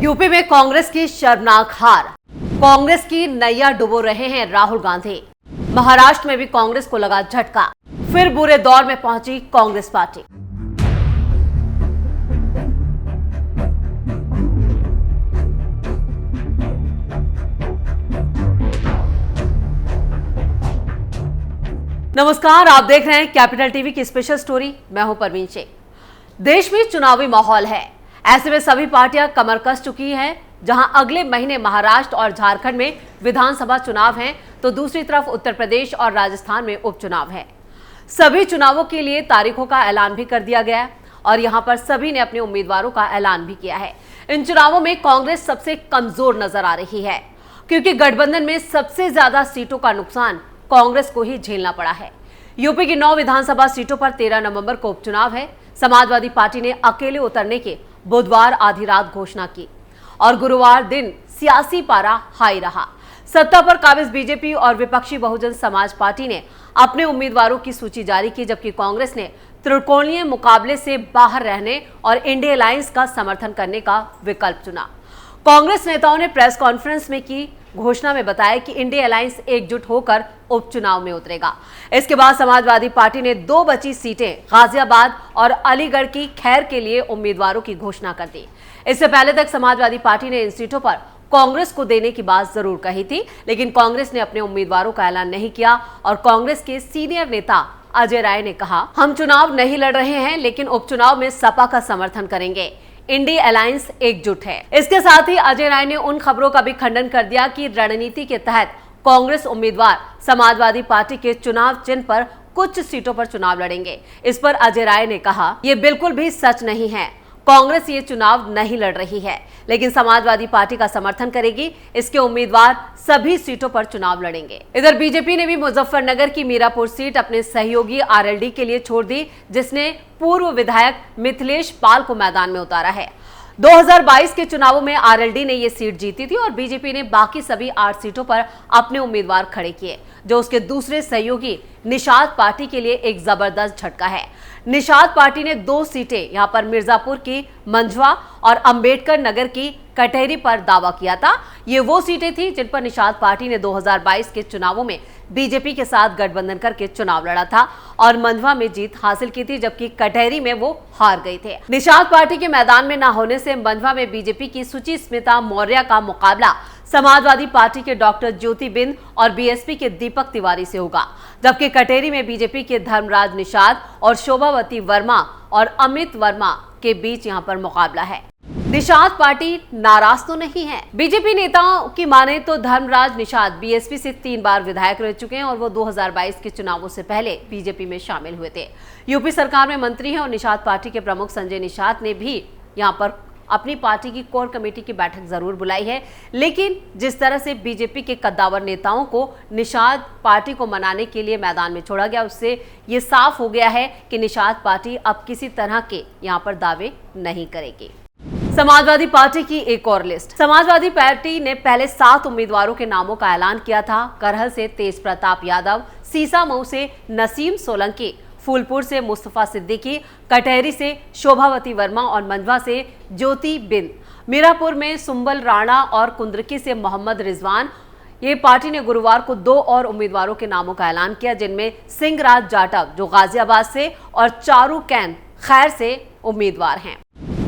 UP में कांग्रेस की शर्मनाक हार। कांग्रेस की नैया डुबो रहे हैं राहुल गांधी। महाराष्ट्र में भी कांग्रेस को लगा झटका, फिर बुरे दौर में पहुंची कांग्रेस पार्टी। नमस्कार, आप देख रहे हैं कैपिटल टीवी की स्पेशल स्टोरी। मैं हूं परवीन शेख। देश में चुनावी माहौल है, ऐसे में सभी पार्टियां कमर कस चुकी हैं। जहां अगले महीने महाराष्ट्र और झारखंड में विधानसभा चुनाव हैं, तो दूसरी तरफ उत्तर प्रदेश और राजस्थान में उपचुनाव है। सभी चुनावों के लिए तारीखों का ऐलान भी कर दिया गया है और यहां पर सभी ने अपने उम्मीदवारों का ऐलान भी किया है। इन चुनावों में कांग्रेस सबसे कमजोर नजर आ रही है, क्योंकि गठबंधन में सबसे ज्यादा सीटों का नुकसान कांग्रेस को ही झेलना पड़ा है। यूपी की 9 विधानसभा सीटों पर 13 नवंबर को उपचुनाव है। समाजवादी पार्टी ने अकेले उतरने की बुधवार आधी रात घोषणा की और गुरुवार दिन सियासी पारा हाई रहा। सत्ता पर काबिज बीजेपी और विपक्षी बहुजन समाज पार्टी ने अपने उम्मीदवारों की सूची जारी की, जबकि कांग्रेस ने त्रिकोणीय मुकाबले से बाहर रहने और इंडिया अलायंस का समर्थन करने का विकल्प चुना। कांग्रेस नेताओं ने प्रेस कॉन्फ्रेंस में की घोषणा में बताया कि इंडिया अलायंस एकजुट होकर उपचुनाव में उतरेगा। इसके बाद समाजवादी पार्टी ने 2 बची सीटें गाजियाबाद और अलीगढ़ की खैर के लिए उम्मीदवारों की घोषणा कर दी। इससे पहले तक समाजवादी पार्टी ने इन सीटों पर कांग्रेस को देने की बात जरूर कही थी, लेकिन कांग्रेस ने अपने उम्मीदवारों का ऐलान नहीं किया और कांग्रेस के सीनियर नेता अजय राय ने कहा, हम चुनाव नहीं लड़ रहे हैं, लेकिन उपचुनाव में सपा का समर्थन करेंगे। इंडिया अलायंस एकजुट है। इसके साथ ही अजय राय ने उन खबरों का भी खंडन कर दिया कि रणनीति के तहत कांग्रेस उम्मीदवार समाजवादी पार्टी के चुनाव चिन्ह पर कुछ सीटों पर चुनाव लड़ेंगे। इस पर अजय राय ने कहा, यह बिल्कुल भी सच नहीं है। कांग्रेस ये चुनाव नहीं लड़ रही है, लेकिन समाजवादी पार्टी का समर्थन करेगी। इसके उम्मीदवार सभी सीटों पर चुनाव लड़ेंगे। इधर बीजेपी ने भी मुजफ्फरनगर की मीरापुर सीट अपने सहयोगी आरएलडी के लिए छोड़ दी, जिसने पूर्व विधायक मिथिलेश पाल को मैदान में उतारा है। 2022 के चुनावों में आरएलडी ने यह सीट जीती थी और बीजेपी ने बाकी सभी 8 सीटों पर अपने उम्मीदवार खड़े किए, जो उसके दूसरे सहयोगी निषाद पार्टी के लिए एक जबरदस्त झटका है। निषाद पार्टी ने 2 सीटें यहां पर मिर्जापुर की मंझवा और अंबेडकर नगर की कटहरी पर दावा किया था। ये वो सीटें थी जिन पर निषाद पार्टी ने 2022 के चुनावों में बीजेपी के साथ गठबंधन करके चुनाव लड़ा था और मंझवा में जीत हासिल की थी, जबकि कटहरी में वो हार गए थे। निषाद पार्टी के मैदान में न होने से मंझवा में बीजेपी की सुचिस्मिता मौर्य का मुकाबला समाजवादी पार्टी के डॉक्टर ज्योति बिंद और बीएसपी के दीपक तिवारी से होगा, जबकि कटेरी में बीजेपी के धर्मराज निषाद और शोभावती वर्मा और अमित वर्मा के बीच यहां पर मुकाबला है। निषाद पार्टी नाराज तो नहीं है। बीजेपी नेताओं की माने तो धर्मराज निषाद बीएसपी से 3 बार विधायक रह चुके हैं और वो 2022 के चुनावों से पहले बीजेपी में शामिल हुए थे। यूपी सरकार में मंत्री हैं और निषाद पार्टी के प्रमुख संजय निषाद ने भी यहाँ पर अपनी पार्टी की कोर कमेटी की बैठक जरूर बुलाई है, लेकिन जिस तरह से बीजेपी के कद्दावर नेताओं को निषाद पार्टी को मनाने के लिए मैदान में छोड़ा गया, उससे ये साफ हो गया है कि निषाद पार्टी अब किसी तरह के यहाँ पर दावे नहीं करेगी। समाजवादी पार्टी की एक और लिस्ट। समाजवादी पार्टी ने पहले 7 उम्मीदवारों के नामों का ऐलान किया था। करहल से तेज प्रताप यादव, सीसामऊ से नसीम सोलंकी, फूलपुर से मुस्तफा सिद्दीकी, कटहरी से शोभावती वर्मा और मंझवा से ज्योति बिंद, मीरापुर में सुंबल राणा और कुंद्रकी से मोहम्मद रिजवान। ये पार्टी ने गुरुवार को 2 और उम्मीदवारों के नामों का ऐलान किया, जिनमें सिंहराज जाटव जो गाजियाबाद से और चारू कैन खैर से उम्मीदवार हैं।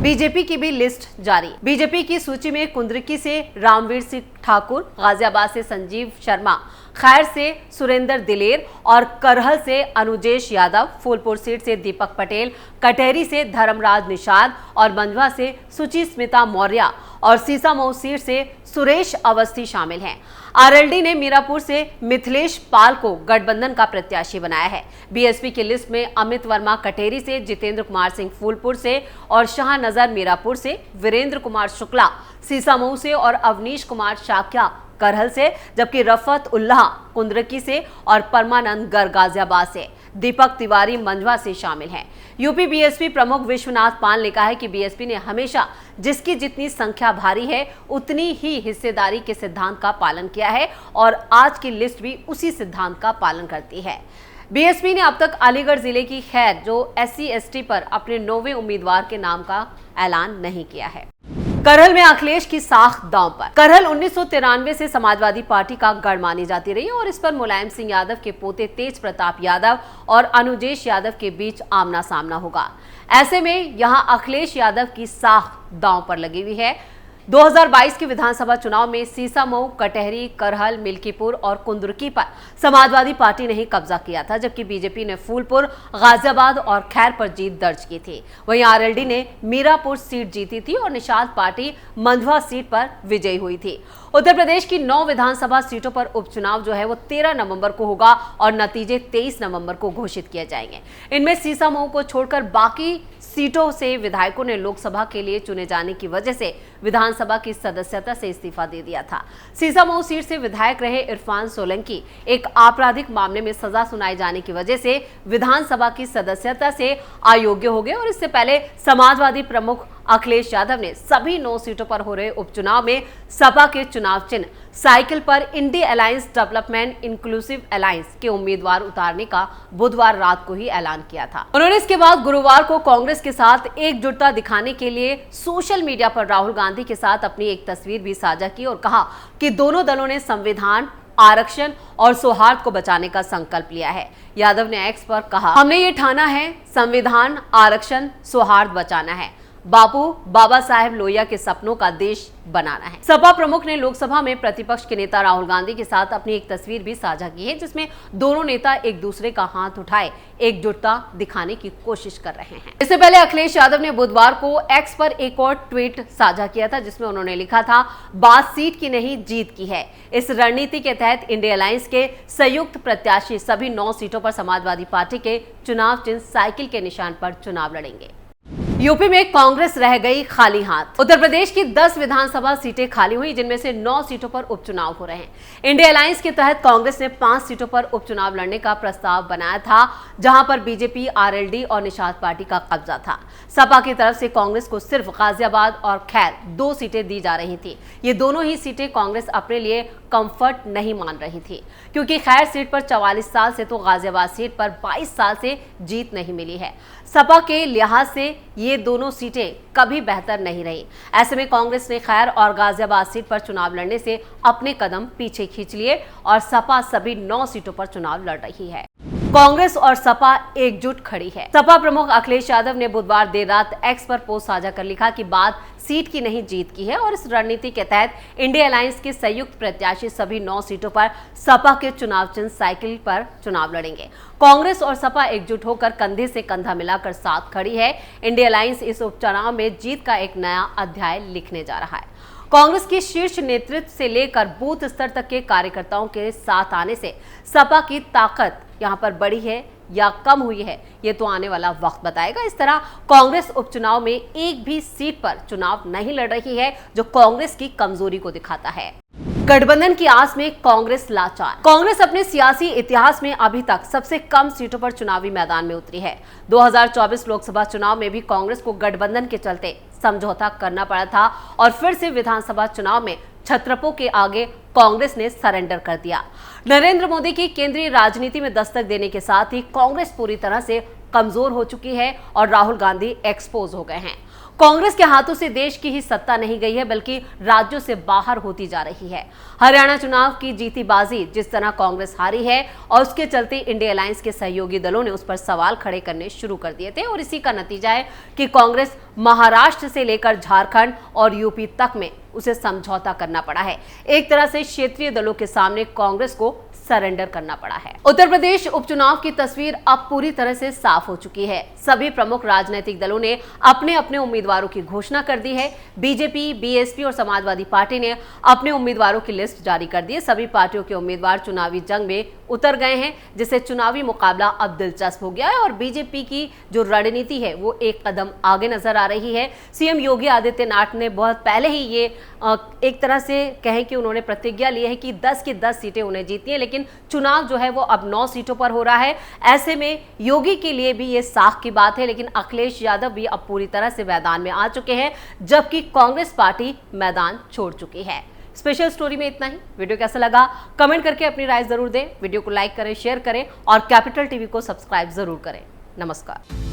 बीजेपी की भी लिस्ट जारी। बीजेपी की सूची में कुंद्रकी से रामवीर सिंह ठाकुर, गाजियाबाद से संजीव शर्मा, खैर से सुरेंद्र दिलेर और करहल से अनुजेश यादव, फूलपुर सीट से दीपक पटेल, कटहरी से धर्मराज निषाद और मंझवा से सुचिस्मिता मौर्य और सीसामऊ सीट से सुरेश अवस्थी शामिल हैं। आरएलडी ने मीरापुर से मिथिलेश पाल को गठबंधन का प्रत्याशी बनाया है। बीएसपी की लिस्ट में अमित वर्मा कटेरी से, जितेंद्र कुमार सिंह फूलपुर से और शाहनजर मीरापुर से, वीरेंद्र कुमार शुक्ला सीसामऊ से और अवनीश कुमार शाक्या करहल से, जबकि रफत उल्लाह कुंद्रकी से और परमानंद गर्ग गाजियाबाद से, दीपक तिवारी मंझवा से शामिल हैं। यूपी बीएसपी प्रमुख विश्वनाथ पाल ने कहा है कि बीएसपी ने हमेशा जिसकी जितनी संख्या भारी है उतनी ही हिस्सेदारी के सिद्धांत का पालन किया है और आज की लिस्ट भी उसी सिद्धांत का पालन करती है। बीएसपी ने अब तक अलीगढ़ जिले की खैर जो SC ST पर अपने 9वें उम्मीदवार के नाम का ऐलान नहीं किया है। करहल में अखिलेश की साख दांव पर। करहल 1993 से समाजवादी पार्टी का गढ़ मानी जाती रही और इस पर मुलायम सिंह यादव के पोते तेज प्रताप यादव और अनुजेश यादव के बीच आमना सामना होगा। ऐसे में यहां अखिलेश यादव की साख दांव पर लगी हुई है। 2022 के विधानसभा चुनाव में सीसामऊ, कटहरी, करहल, मिल्कीपुर और कुंदुरकी पर समाजवादी पार्टी ने ही कब्जा किया था, जबकि बीजेपी ने फूलपुर, गाजियाबाद और खैर पर जीत दर्ज की थी। वहीं आरएलडी ने मीरापुर सीट जीती थी और निषाद पार्टी मंधवा सीट पर विजयी हुई थी। उत्तर प्रदेश की 9 विधानसभा सीटों पर उपचुनाव जो है वो 13 नवंबर को होगा और नतीजे 23 नवंबर को घोषित किए जाएंगे। इनमें सीसामऊ को छोड़कर बाकी सीटों से विधायकों ने लोकसभा के लिए चुने जाने की वजह से विधानसभा की सदस्यता से इस्तीफा दे दिया था। सीसामऊ सीट से विधायक रहे इरफान सोलंकी एक आपराधिक मामले में सजा सुनाए जाने की वजह से विधानसभा की सदस्यता से अयोग्य हो गए और इससे पहले समाजवादी प्रमुख अखिलेश यादव ने सभी 9 सीटों पर हो रहे उपचुनाव में सपा के चुनाव चिन्ह साइकिल पर INDI alliance development inclusive alliance के उम्मीदवार उतारने का बुधवार रात को ही ऐलान किया था। उन्होंने इसके बाद गुरुवार को कांग्रेस के साथ एकजुटता दिखाने के लिए सोशल मीडिया पर राहुल गांधी के साथ अपनी एक तस्वीर भी साझा की और कहा कि दोनों दलों ने संविधान, आरक्षण और सौहार्द को बचाने का संकल्प लिया है। यादव ने एक्स पर कहा, हमने ये ठाना है, संविधान, आरक्षण, सौहार्द बचाना है। बाबा साहेब लोहिया के सपनों का देश बनाना है। सपा प्रमुख ने लोकसभा में प्रतिपक्ष के नेता राहुल गांधी के साथ अपनी एक तस्वीर भी साझा की है, जिसमें दोनों नेता एक दूसरे का हाथ उठाए एकजुटता दिखाने की कोशिश कर रहे हैं। इससे पहले अखिलेश यादव ने बुधवार को एक्स पर एक और ट्वीट साझा किया था, जिसमें उन्होंने लिखा था, बात सीट की नहीं जीत की है। इस रणनीति के तहत इंडिया अलायंस के संयुक्त प्रत्याशी सभी 9 सीटों पर समाजवादी पार्टी के चुनाव चिन्ह साइकिल के निशान पर चुनाव लड़ेंगे। यूपी में कांग्रेस रह गई खाली हाथ। उत्तर प्रदेश की 10 विधानसभा सीटें खाली हुई, जिनमें से 9 सीटों पर उपचुनाव हो रहे हैं। इंडिया अलायंस के तहत कांग्रेस ने 5 सीटों पर उपचुनाव लड़ने का प्रस्ताव बनाया था, जहां पर बीजेपी, आरएलडी और निषाद पार्टी का कब्जा था। सपा की तरफ से कांग्रेस को सिर्फ गाजियाबाद और खैर 2 सीटें दी जा रही थी। ये दोनों ही सीटें कांग्रेस अपने लिए कंफर्ट नहीं मान रही थी, क्योंकि खैर सीट पर 44 साल से तो गाजियाबाद सीट पर 22 साल से जीत नहीं मिली है। सपा के लिहाज से ये दोनों सीटें कभी बेहतर नहीं रही। ऐसे में कांग्रेस ने खैर और गाजियाबाद सीट पर चुनाव लड़ने से अपने कदम पीछे खींच लिए और सपा सभी 9 सीटों पर चुनाव लड़ रही है। कांग्रेस और सपा एकजुट खड़ी है। सपा प्रमुख अखिलेश यादव ने बुधवार देर रात एक्स पर पोस्ट साझा कर लिखा कि बात सीट की नहीं जीत की है और इस रणनीति के तहत इंडिया अलायंस के संयुक्त प्रत्याशी सभी 9 सीटों पर सपा के चुनाव चिन्ह साइकिल पर चुनाव लड़ेंगे। कांग्रेस और सपा एकजुट होकर कंधे से कंधा मिलाकर साथ खड़ी है। इंडिया अलायंस इस उपचुनाव में जीत का एक नया अध्याय लिखने जा रहा है। कांग्रेस के शीर्ष नेतृत्व से लेकर बूथ स्तर तक के कार्यकर्ताओं के साथ आने से सपा की ताकत यहां पर बढ़ी है या कम हुई है, ये तो आने वाला वक्त बताएगा। इस तरह कांग्रेस उपचुनाव में एक भी सीट पर चुनाव नहीं लड़ रही है, जो कांग्रेस की कमजोरी को दिखाता है। गठबंधन की आस में कांग्रेस लाचार। कांग्रेस अपने सियासी इतिहास में अभी तक सबसे कम सीटों पर चुनावी मैदान में उतरी है। 2024 लोकसभा चुनाव में भी कांग्रेस को गठबंधन के चलते समझौता करना पड़ा था और फिर से विधानसभा चुनाव में छत्रपों के आगे कांग्रेस ने सरेंडर कर दिया। नरेंद्र मोदी की केंद्रीय राजनीति में दस्तक देने के साथ ही कांग्रेस पूरी तरह से कमजोर हो चुकी है और राहुल गांधी एक्सपोज हो गए हैं। कांग्रेस के हाथों से देश की ही सत्ता नहीं गई है, बल्कि राज्यों से बाहर होती जा रही है। हरियाणा चुनाव की जीती बाजी जिस तरह कांग्रेस हारी है और उसके चलते इंडिया अलायंस के सहयोगी दलों ने उस पर सवाल खड़े करने शुरू कर दिए थे और इसी का नतीजा है कि कांग्रेस महाराष्ट्र से लेकर झारखंड और यूपी तक में उसे समझौता करना पड़ा है। एक तरह से क्षेत्रीय दलों के सामने कांग्रेस को सरेंडर करना पड़ा है। उत्तर प्रदेश उपचुनाव की तस्वीर अब पूरी तरह से साफ हो चुकी है। सभी प्रमुख राजनीतिक दलों ने अपने अपने उम्मीदवारों की घोषणा कर दी है। बीजेपी, बीएसपी और समाजवादी पार्टी ने अपने उम्मीदवारों की लिस्ट जारी कर दी है। सभी पार्टियों के उम्मीदवार चुनावी जंग में उतर गए हैं, जिससे चुनावी मुकाबला अब दिलचस्प हो गया है और बीजेपी की जो रणनीति है वो एक कदम आगे नजर आ रही है। सीएम योगी आदित्यनाथ ने बहुत पहले ही ये एक तरह से कहें कि उन्होंने प्रतिज्ञा ली है कि 10 की 10 सीटें उन्हें जीतनी है, लेकिन चुनाव जो है वो अब 9 सीटों पर हो रहा है। ऐसे में योगी के लिए भी ये साख की बात है, लेकिन अखिलेश यादव भी अब पूरी तरह से मैदान में आ चुके हैं, जबकि कांग्रेस पार्टी मैदान छोड़ चुकी है। स्पेशल स्टोरी में इतना ही। वीडियो कैसा लगा कमेंट करके अपनी राय जरूर दें। वीडियो को लाइक करें, शेयर करें और कैपिटल टीवी को सब्सक्राइब जरूर करें। नमस्कार।